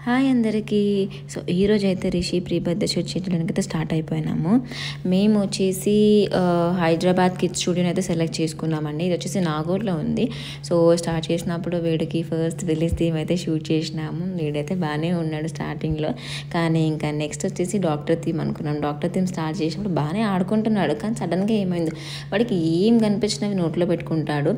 Hi అందరికీ. So ఈరోజు అయితే రిషి ప్రీ బర్త్డే షూట్ చేయడానికి అయితే స్టార్ట్ అయిపోయినాము. మేము వచ్చేసి హైదరాబాద్ కిడ్స్ స్టూడియోని అయితే సెలెక్ట్ చేసుకున్నామండి. ఇది వచ్చేసి నాగూర్లో ఉంది. సో స్టార్ట్ చేసినప్పుడు వీడికి ఫస్ట్ రిలీజ్ థీమ్ అయితే షూట్ చేసినాము. వీడైతే బాగానే ఉన్నాడు స్టార్టింగ్లో, కానీ ఇంకా నెక్స్ట్ వచ్చేసి డాక్టర్ థీమ్ అనుకున్నాం. డాక్టర్ థీమ్ స్టార్ట్ చేసినప్పుడు బాగానే ఆడుకుంటున్నాడు, కానీ సడన్గా ఏమైంది, వాడికి ఏం కనిపించినవి నోట్లో పెట్టుకుంటాడు.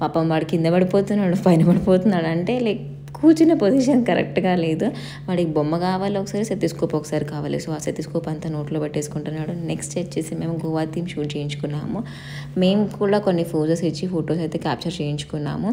పాపం వాడు కింద పడిపోతున్నాడు, పైన పడిపోతున్నాడు. అంటే లైక్ కూర్చున్న పొజిషన్ కరెక్ట్గా లేదు. వాడికి బొమ్మ కావాలి, ఒకసారి సెతిస్కోప్ ఒకసారి కావాలి. సో ఆ సెతిస్కోప్ అంతా నోట్లో పెట్టేసుకుంటున్నాడు. నెక్స్ట్ వచ్చేసి మేము గోవా థీమ్ షూట్ చేయించుకున్నాము. మేము కూడా కొన్ని ఫోజెస్ ఇచ్చి ఫొటోస్ అయితే క్యాప్చర్ చేయించుకున్నాము.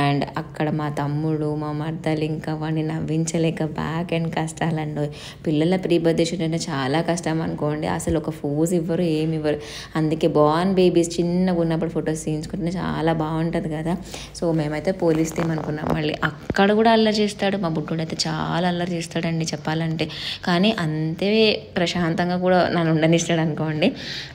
అండ్ అక్కడ మా తమ్ముడు, మా మర్దలు ఇంకా వాడిని నవ్వించలేక బ్యాక్ అండ్ కష్టాలండి. పిల్లల ప్రీ బర్త్డే షూట్ అంటే చాలా కష్టం అనుకోండి. అసలు ఒక ఫోజ్ ఇవ్వరు, ఏమి ఇవ్వరు. అందుకే బార్న్ బేబీస్ చిన్నగా ఉన్నప్పుడు ఫొటోస్ తీయించుకుంటే చాలా బాగుంటుంది కదా. సో మేమైతే పోలీస్ థీమ్ అనుకున్నాం. మళ్ళీ అక్కడ కూడా అల్లరి చేస్తాడు. మా బుడ్డోడు అయితే చాలా అల్లరి చేస్తాడండి చెప్పాలంటే, కానీ అంతే ప్రశాంతంగా కూడా నన్ను ఉండనిస్తాడు అనుకోండి.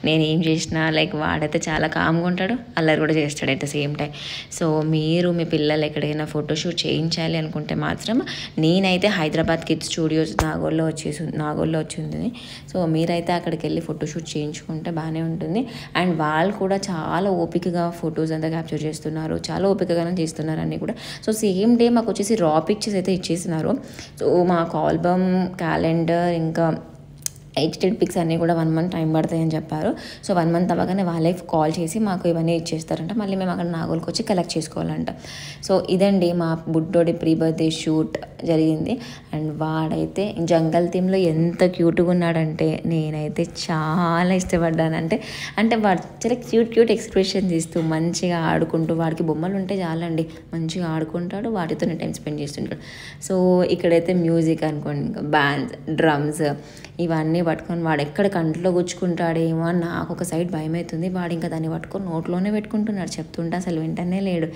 నేను ఏం చేసినా లైక్ వాడైతే చాలా కామ్గా ఉంటాడు, అల్లరి కూడా చేస్తాడు at the same time. So మీరు మీ పిల్లలు ఎక్కడైనా ఫోటోషూట్ చేయించాలి అనుకుంటే మాత్రం నేనైతే హైదరాబాద్ కిడ్స్ స్టూడియోస్ నాగోల్లో వచ్చింది. సో మీరైతే అక్కడికి వెళ్ళి ఫోటోషూట్ చేయించుకుంటే బాగానే ఉంటుంది. అండ్ వాళ్ళు కూడా చాలా ఓపికగా ఫొటోస్ అంతా క్యాప్చర్ చేస్తున్నారు, చాలా ఓపికగానే చేస్తున్నారు అన్నీ కూడా. సో సేమ్ డే మాకు వచ్చేసి రా పిక్చర్స్ అయితే ఇచ్చేసినారు. సో మాకు ఆల్బమ్, క్యాలెండర్ ఇంకా ఎడిటెడ్ పిక్స్ అన్నీ కూడా 1 month టైం పడతాయని చెప్పారు. సో 1 month అవ్వగానే వాళ్ళే కాల్ చేసి మాకు ఇవన్నీ ఇచ్చేస్తారంట. మళ్ళీ మేము అక్కడ నాగోల్కి వచ్చి కలెక్ట్ చేసుకోవాలంట. సో ఇదండి మా బుడ్డోడి ప్రీ బర్త్డే షూట్ జరిగింది. అండ్ వాడైతే జంగల్ థీమ్లో ఎంత క్యూట్గా ఉన్నాడంటే నేనైతే చాలా ఇష్టపడ్డాను. అంటే వాడు చాలా క్యూట్ ఎక్స్ప్రెషన్స్ ఇస్తూ మంచిగా ఆడుకుంటూ, వాడికి బొమ్మలు ఉంటే చాలండి, మంచిగా ఆడుకుంటాడు, వాటితోనే టైం స్పెండ్ చేస్తుంటాడు. సో ఇక్కడైతే మ్యూజిక్ అనుకోండి, ఇంకా బ్యాండ్స్, డ్రమ్స్ ఇవన్నీ పట్టుకొని వాడు ఎక్కడ కంట్లో గుచ్చుకుంటాడేమో అని నాకు ఒక సైడ్ భయం అవుతుంది. వాడు ఇంకా దాన్ని పట్టుకొని నోట్లోనే పెట్టుకుంటున్నాడు. చెప్తుంటే అసలు వింటనే లేడు.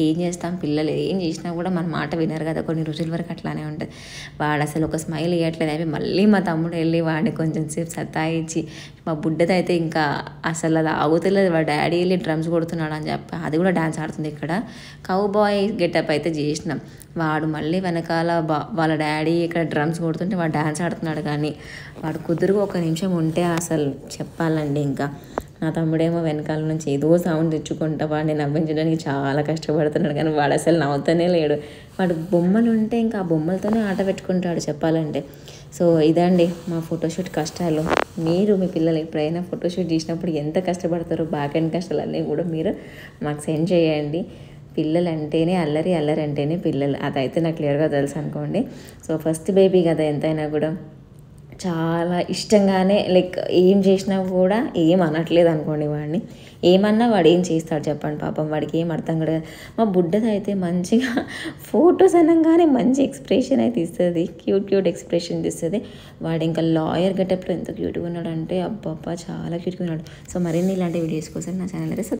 ఏం చేస్తాం, పిల్లలు ఏం చేసినా కూడా మన మాట వినరు కదా, కొన్ని రోజుల వరకు అట్లానే ఉంటుంది. వాడు అసలు ఒక స్మైల్ ఇవ్వట్లేదు. అవి మళ్ళీ మా తమ్ముడు వెళ్ళి వాడిని కొంచెం సేపు సతాయించి, మా బుడ్డదైతే ఇంకా అసలు అది ఆగుతలేదు, వాడు డాడీ వెళ్ళి డ్రమ్స్ కొడుతున్నాడు అని చెప్పి అది కూడా డ్యాన్స్ ఆడుతుంది. ఇక్కడ కౌ బాయ్ గెటప్ అయితే చేసినాం. వాడు మళ్ళీ వెనకాల వాళ్ళ డాడీ ఇక్కడ డ్రమ్స్ కొడుతుంటే వాడు డ్యాన్స్ ఆడుతున్నాడు. కానీ వాడు కుదురుగా 1 నిమిషం ఉంటే అసలు చెప్పాలండి. ఇంకా నా తమ్ముడేమో వెనకాల నుంచి ఏదో సౌండ్ తెచ్చుకుంటా వాడిని నవ్వించడానికి చాలా కష్టపడుతున్నాడు, కానీ వాడు అసలు నవ్వుతూనే లేడు. వాడు బొమ్మలు ఉంటే ఇంకా ఆ బొమ్మలతోనే ఆట పెట్టుకుంటాడు చెప్పాలంటే. సో ఇదండి మా ఫోటోషూట్ కష్టాలు. మీరు మీ పిల్లలు ఎప్పుడైనా ఫోటోషూట్ చేసినప్పుడు ఎంత కష్టపడతారో బ్యాక్ అండ్ కష్టాలన్నీ కూడా మీరు మాకు సెండ్ చేయండి. పిల్లలు అంటేనే అల్లరి అంటేనే పిల్లలు, అదైతే నాకు క్లియర్గా తెలుసు అనుకోండి. సో ఫస్ట్ బేబీ కదా, ఎంతైనా కూడా చాలా ఇష్టంగానే లైక్ ఏం చేసినా కూడా ఏం అనట్లేదు అనుకోండి. వాడిని ఏమన్నా వాడు ఏం చేస్తాడు చెప్పండి, పాపం వాడికి ఏం అర్థం కాదు. మా బుడ్డది అయితే మంచిగా ఫొటోస్ అనగానే మంచి ఎక్స్ప్రెషన్ అయితే ఇస్తుంది, క్యూట్ ఎక్స్ప్రెషన్ ఇస్తుంది. వాడు ఇంకా లాయర్ గెటప్లో ఎంత క్యూట్గా ఉన్నాడు అంటే అబ్బబ్బా చాలా క్యూట్గా ఉన్నాడు. సో మరిన్ని ఇలాంటి వీడియోస్ కోసం నా ఛానల్ అయితే